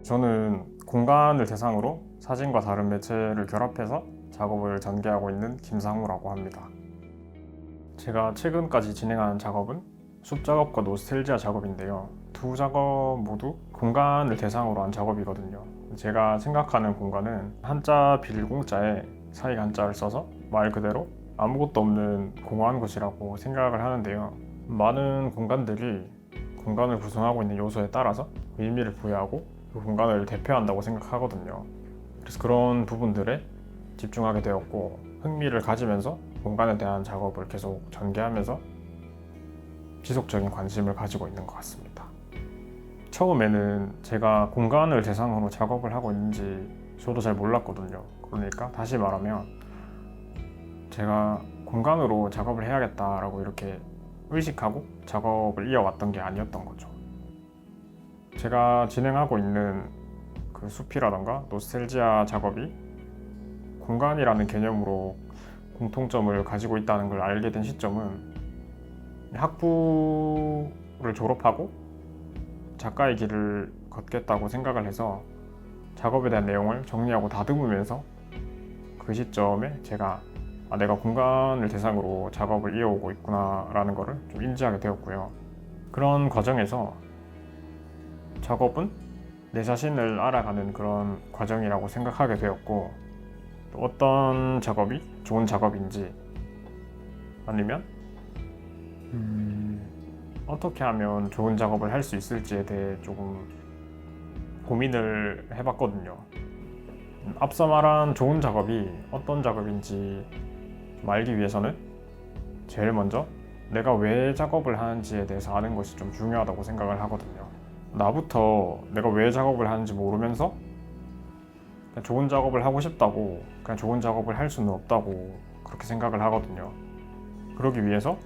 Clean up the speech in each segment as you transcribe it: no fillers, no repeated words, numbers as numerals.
저는 공간을 대상으로 사진과 다른 매체를 결합해서 작업을 전개하고 있는 김상우라고 합니다. 제가 최근까지 진행하는 작업은 숲 작업과 노스텔지아 작업인데요. 두 작업 모두 공간을 대상으로 한 작업이거든요. 제가 생각하는 공간은 한자 빌공자에 사익 한자를 써서 말 그대로 아무것도 없는 공허한 곳이라고 생각을 하는데요. 많은 공간들이 공간을 구성하고 있는 요소에 따라서 의미를 부여하고 그 공간을 대표한다고 생각하거든요. 그래서 그런 부분들에 집중하게 되었고 흥미를 가지면서 공간에 대한 작업을 계속 전개하면서 지속적인 관심을 가지고 있는 것 같습니다. 처음에는 제가 공간을 대상으로 작업을 하고 있는지 저도 잘 몰랐거든요. 그러니까 다시 말하면 제가 공간으로 작업을 해야겠다라고 이렇게 의식하고 작업을 이어왔던 게 아니었던 거죠. 제가 진행하고 있는 그 숲이라던가 노스텔지아 작업이 공간이라는 개념으로 공통점을 가지고 있다는 걸 알게 된 시점은 학부를 졸업하고 작가의 길을 걷겠다고 생각을 해서 작업에 대한 내용을 정리하고 다듬으면서 그 시점에 제가 내가 공간을 대상으로 작업을 이어오고 있구나 라는 것을 좀 인지하게 되었고요. 그런 과정에서 작업은 내 자신을 알아가는 그런 과정이라고 생각하게 되었고, 또 어떤 작업이 좋은 작업인지 아니면 어떻게 하면 좋은 작업을 할 수 있을지에 대해 조금 고민을 해봤거든요. 앞서 말한 좋은 작업이 어떤 작업인지 좀 알기 위해서는 제일 먼저 내가 왜 작업을 하는지에 대해서 아는 것이 좀 중요하다고 생각을 하거든요. 나부터 내가 왜 작업을 하는지 모르면서 그냥 좋은 작업을 하고 싶다고 그냥 좋은 작업을 할 수는 없다고 그렇게 생각을 하거든요. 그러기 위해서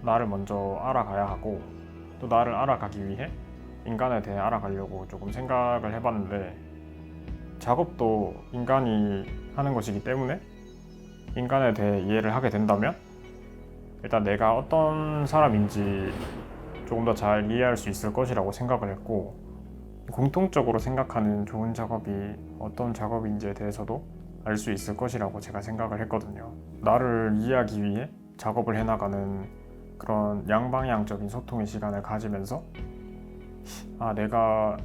나를 먼저 알아가야 하고, 또 나를 알아가기 위해 인간에 대해 알아가려고 조금 생각을 해봤는데, 작업도 인간이 하는 것이기 때문에 인간에 대해 이해를 하게 된다면 일단 내가 어떤 사람인지 조금 더 잘 이해할 수 있을 것이라고 생각을 했고, 공통적으로 생각하는 좋은 작업이 어떤 작업인지에 대해서도 알 수 있을 것이라고 제가 생각을 했거든요. 나를 이해하기 위해 작업을 해나가는 그런 양방향적인 소통의 시간을 가지면서 내가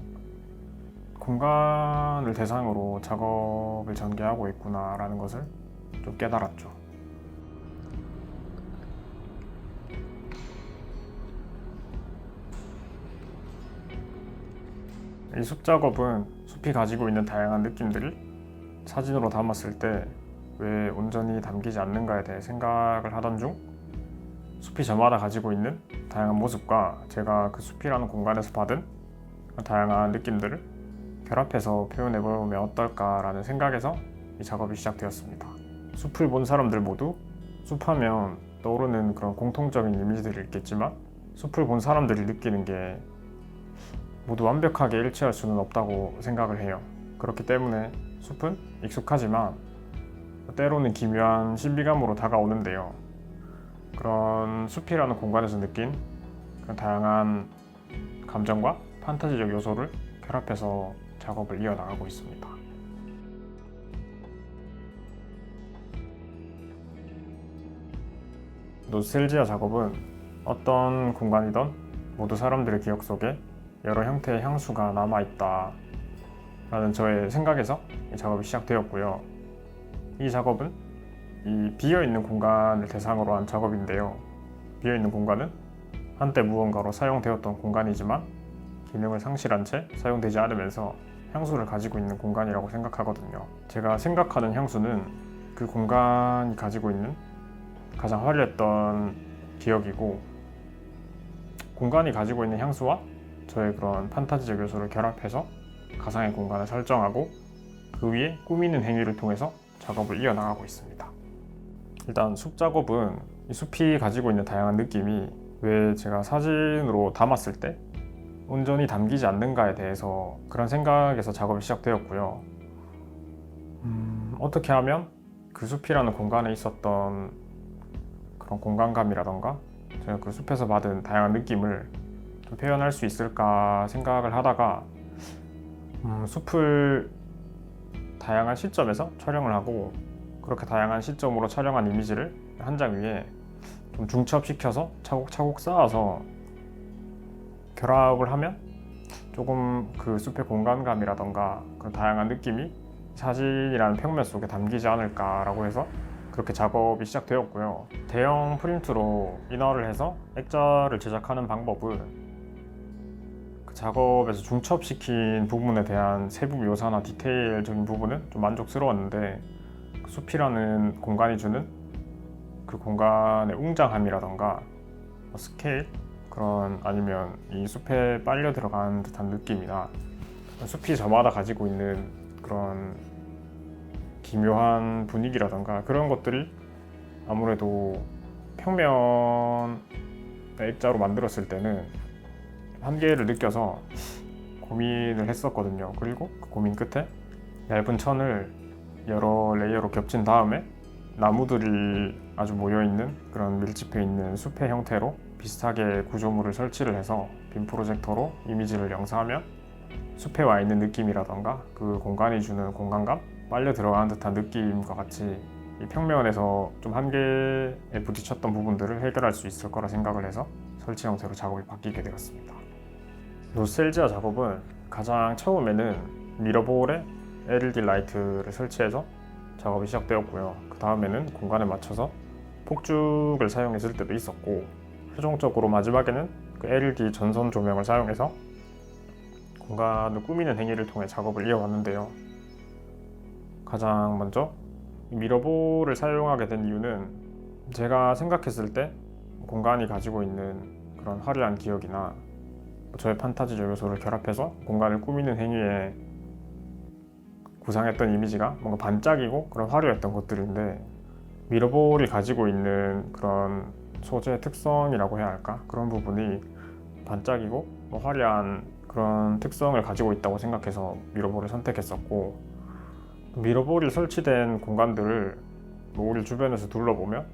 공간을 대상으로 작업을 전개하고 있구나 라는 것을 좀 깨달았죠. 이 숲 작업은 숲이 가지고 있는 다양한 느낌들이 사진으로 담았을 때 왜 온전히 담기지 않는가에 대해 생각을 하던 중 숲이 저마다 가지고 있는 다양한 모습과 제가 그 숲이라는 공간에서 받은 다양한 느낌들을 결합해서 표현해보면 어떨까라는 생각에서 이 작업이 시작되었습니다. 숲을 본 사람들 모두 숲하면 떠오르는 그런 공통적인 이미지들이 있겠지만, 숲을 본 사람들이 느끼는 게 모두 완벽하게 일치할 수는 없다고 생각을 해요. 그렇기 때문에 숲은 익숙하지만 때로는 기묘한 신비감으로 다가오는데요. 그런 숲이라는 공간에서 느낀 그런 다양한 감정과 판타지적 요소를 결합해서 작업을 이어나가고 있습니다. 노스텔지아 작업은 어떤 공간이든 모두 사람들의 기억 속에 여러 형태의 향수가 남아있다 라는 저의 생각에서 이 작업이 시작되었고요. 이 작업은 이 비어있는 공간을 대상으로 한 작업인데요. 비어있는 공간은 한때 무언가로 사용되었던 공간이지만 기능을 상실한 채 사용되지 않으면서 향수를 가지고 있는 공간이라고 생각하거든요. 제가 생각하는 향수는 그 공간이 가지고 있는 가장 화려했던 기억이고, 공간이 가지고 있는 향수와 저의 그런 판타지적 요소를 결합해서 가상의 공간을 설정하고 그 위에 꾸미는 행위를 통해서 작업을 이어나가고 있습니다. 일단 숲 작업은 이 숲이 가지고 있는 다양한 느낌이 왜 제가 사진으로 담았을 때 온전히 담기지 않는가에 대해서 그런 생각에서 작업이 시작되었고요. 어떻게 하면 그 숲이라는 공간에 있었던 그런 공간감이라던가 제가 그 숲에서 받은 다양한 느낌을 좀 표현할 수 있을까 생각을 하다가 숲을 다양한 시점에서 촬영을 하고, 그렇게 다양한 시점으로 촬영한 이미지를 한 장 위에 좀 중첩시켜서 차곡차곡 쌓아서 결합을 하면 조금 그 숲의 공간감이라던가 그런 다양한 느낌이 사진이라는 평면 속에 담기지 않을까라고 해서 그렇게 작업이 시작되었고요. 대형 프린트로 인화를 해서 액자를 제작하는 방법은 그 작업에서 중첩시킨 부분에 대한 세부 묘사나 디테일적인 부분은 좀 만족스러웠는데, 그 숲이라는 공간이 주는 그 공간의 웅장함이라던가 스케일, 그런 아니면 이 숲에 빨려 들어간 듯한 느낌이나 숲이 저마다 가지고 있는 그런 기묘한 분위기라던가 그런 것들이 아무래도 평면의 액자로 만들었을 때는 한계를 느껴서 고민을 했었거든요. 그리고 그 고민 끝에 얇은 천을 여러 레이어로 겹친 다음에 나무들이 아주 모여있는 그런 밀집해 있는 숲의 형태로 비슷하게 구조물을 설치를 해서 빔 프로젝터로 이미지를 영상하면 숲에 와 있는 느낌이라던가 그 공간이 주는 공간감, 빨려 들어가는 듯한 느낌과 같이 이 평면에서 좀 한계에 부딪혔던 부분들을 해결할 수 있을 거라 생각을 해서 설치 형태로 작업이 바뀌게 되었습니다. 노스텔지아 작업은 가장 처음에는 미러볼에 LED 라이트를 설치해서 작업이 시작되었고요. 그 다음에는 공간에 맞춰서 폭죽을 사용했을 때도 있었고, 최종적으로 마지막에는 그 LED 전선 조명을 사용해서 공간을 꾸미는 행위를 통해 작업을 이어왔는데요. 가장 먼저 미러볼을 사용하게 된 이유는 제가 생각했을 때 공간이 가지고 있는 그런 화려한 기억이나 저의 판타지적 요소를 결합해서 공간을 꾸미는 행위에 구상했던 이미지가 뭔가 반짝이고 그런 화려했던 것들인데, 미러볼이 가지고 있는 그런 소재의 특성이라고 해야 할까? 그런 부분이 반짝이고 화려한 그런 특성을 가지고 있다고 생각해서 미러볼을 선택했었고, 미러볼이 설치된 공간들을 우리 주변에서 둘러보면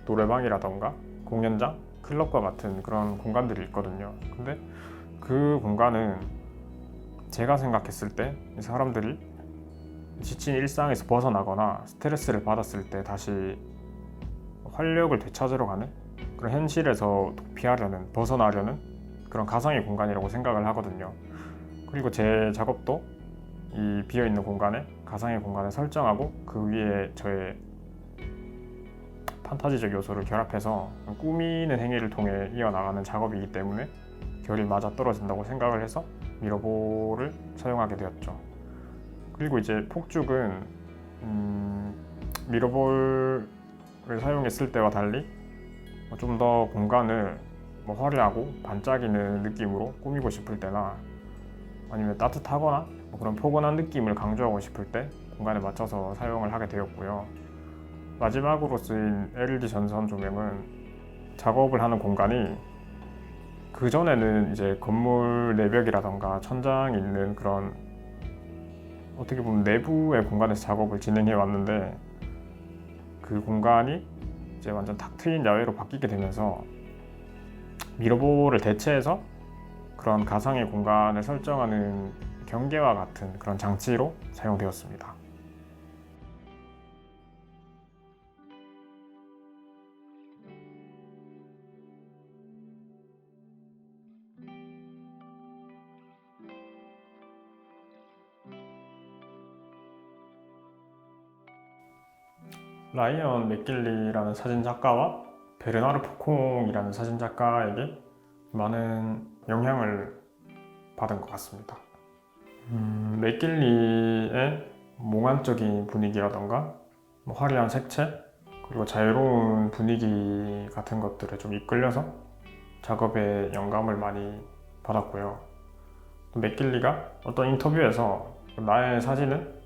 노래방이라던가 공연장, 클럽과 같은 그런 공간들이 있거든요. 근데 그 공간은 제가 생각했을 때 사람들이 지친 일상에서 벗어나거나 스트레스를 받았을 때 다시 활력을 되찾으러 가는 그런 현실에서 도피하려는, 벗어나려는 그런 가상의 공간이라고 생각을 하거든요. 그리고 제 작업도 이 비어있는 공간에 가상의 공간을 설정하고 그 위에 저의 판타지적 요소를 결합해서 꾸미는 행위를 통해 이어나가는 작업이기 때문에 결이 맞아떨어진다고 생각을 해서 미러볼을 사용하게 되었죠. 그리고 이제 폭죽은 미러볼을 사용했을 때와 달리 좀 더 공간을 화려하고 반짝이는 느낌으로 꾸미고 싶을 때나 아니면 따뜻하거나 그런 포근한 느낌을 강조하고 싶을 때 공간에 맞춰서 사용을 하게 되었고요. 마지막으로 쓰인 LED 전선 조명은 작업을 하는 공간이 그전에는 이제 건물 내벽이라던가 천장이 있는 그런 어떻게 보면 내부의 공간에서 작업을 진행해 왔는데, 그 공간이 이제 완전 탁 트인 야외로 바뀌게 되면서 미러볼을 대체해서 그런 가상의 공간을 설정하는 경계와 같은 그런 장치로 사용되었습니다. 라이언 맥길리라는 사진작가와 베르나르 포콩이라는 사진작가에게 많은 영향을 받은 것 같습니다. 맥길리의 몽환적인 분위기라던가 화려한 색채, 그리고 자유로운 분위기 같은 것들에 좀 이끌려서 작업에 영감을 많이 받았고요. 또 맥길리가 어떤 인터뷰에서 나의 사진은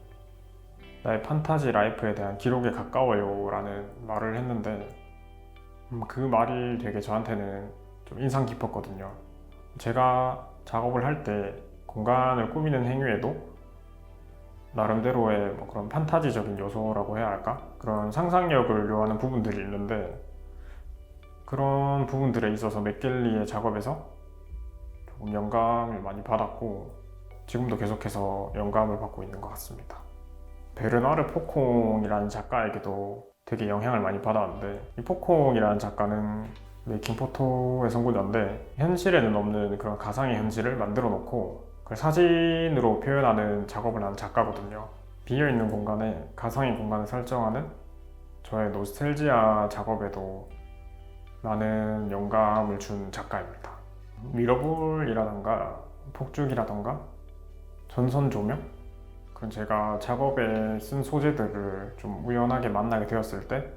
나의 판타지 라이프에 대한 기록에 가까워요 라는 말을 했는데, 그 말이 되게 저한테는 좀 인상 깊었거든요. 제가 작업을 할 때 공간을 꾸미는 행위에도 나름대로의 그런 판타지적인 요소라고 해야 할까? 그런 상상력을 요하는 부분들이 있는데, 그런 부분들에 있어서 맥길리의 작업에서 조금 영감을 많이 받았고, 지금도 계속해서 영감을 받고 있는 것 같습니다. 베르나르 포콩이라는 작가에게도 되게 영향을 많이 받았는데, 이 포콩이라는 작가는 메이킹 포토의 선구자인데 현실에는 없는 그런 가상의 현실을 만들어 놓고 그걸 사진으로 표현하는 작업을 하는 작가거든요. 비어있는 공간에 가상의 공간을 설정하는 저의 노스텔지아 작업에도 많은 영감을 준 작가입니다. 미러볼이라던가 폭죽이라던가 전선 조명, 그런 제가 작업에 쓴 소재들을 좀 우연하게 만나게 되었을 때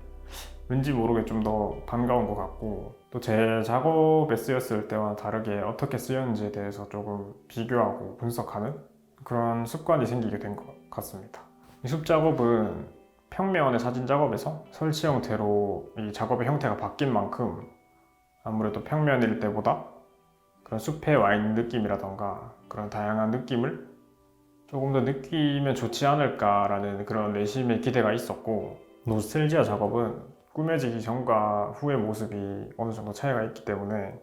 왠지 모르게 좀 더 반가운 것 같고, 또 제 작업에 쓰였을 때와 다르게 어떻게 쓰였는지에 대해서 조금 비교하고 분석하는 그런 습관이 생기게 된 것 같습니다. 이 숲 작업은 평면의 사진 작업에서 설치 형태로 이 작업의 형태가 바뀐 만큼 아무래도 평면일 때보다 그런 숲에 와 있는 느낌이라던가 그런 다양한 느낌을 조금 더 느끼면 좋지 않을까라는 그런 내심의 기대가 있었고, 노스텔지아 작업은 꾸며지기 전과 후의 모습이 어느 정도 차이가 있기 때문에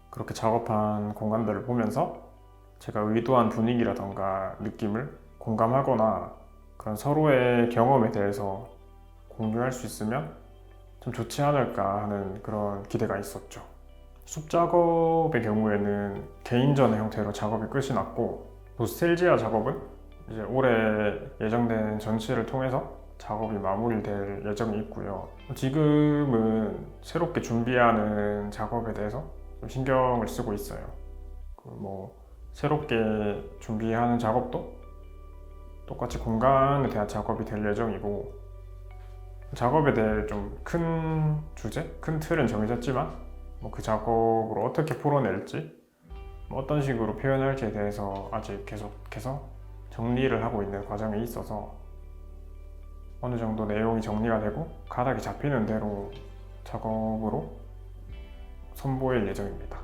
그렇게 작업한 공간들을 보면서 제가 의도한 분위기라던가 느낌을 공감하거나 그런 서로의 경험에 대해서 공유할 수 있으면 좀 좋지 않을까 하는 그런 기대가 있었죠. 숲 작업의 경우에는 개인전의 형태로 작업이 끝이 났고, 노스텔지아 작업은 이제 올해 예정된 전시를 통해서 작업이 마무리될 예정이 있고요. 지금은 새롭게 준비하는 작업에 대해서 좀 신경을 쓰고 있어요. 새롭게 준비하는 작업도 똑같이 공간에 대한 작업이 될 예정이고, 작업에 대해 좀 큰 주제, 큰 틀은 정해졌지만 그 작업을 어떻게 풀어낼지, 어떤 식으로 표현할지에 대해서 아직 계속해서 정리를 하고 있는 과정에 있어서 어느 정도 내용이 정리가 되고 가닥이 잡히는 대로 작업으로 선보일 예정입니다.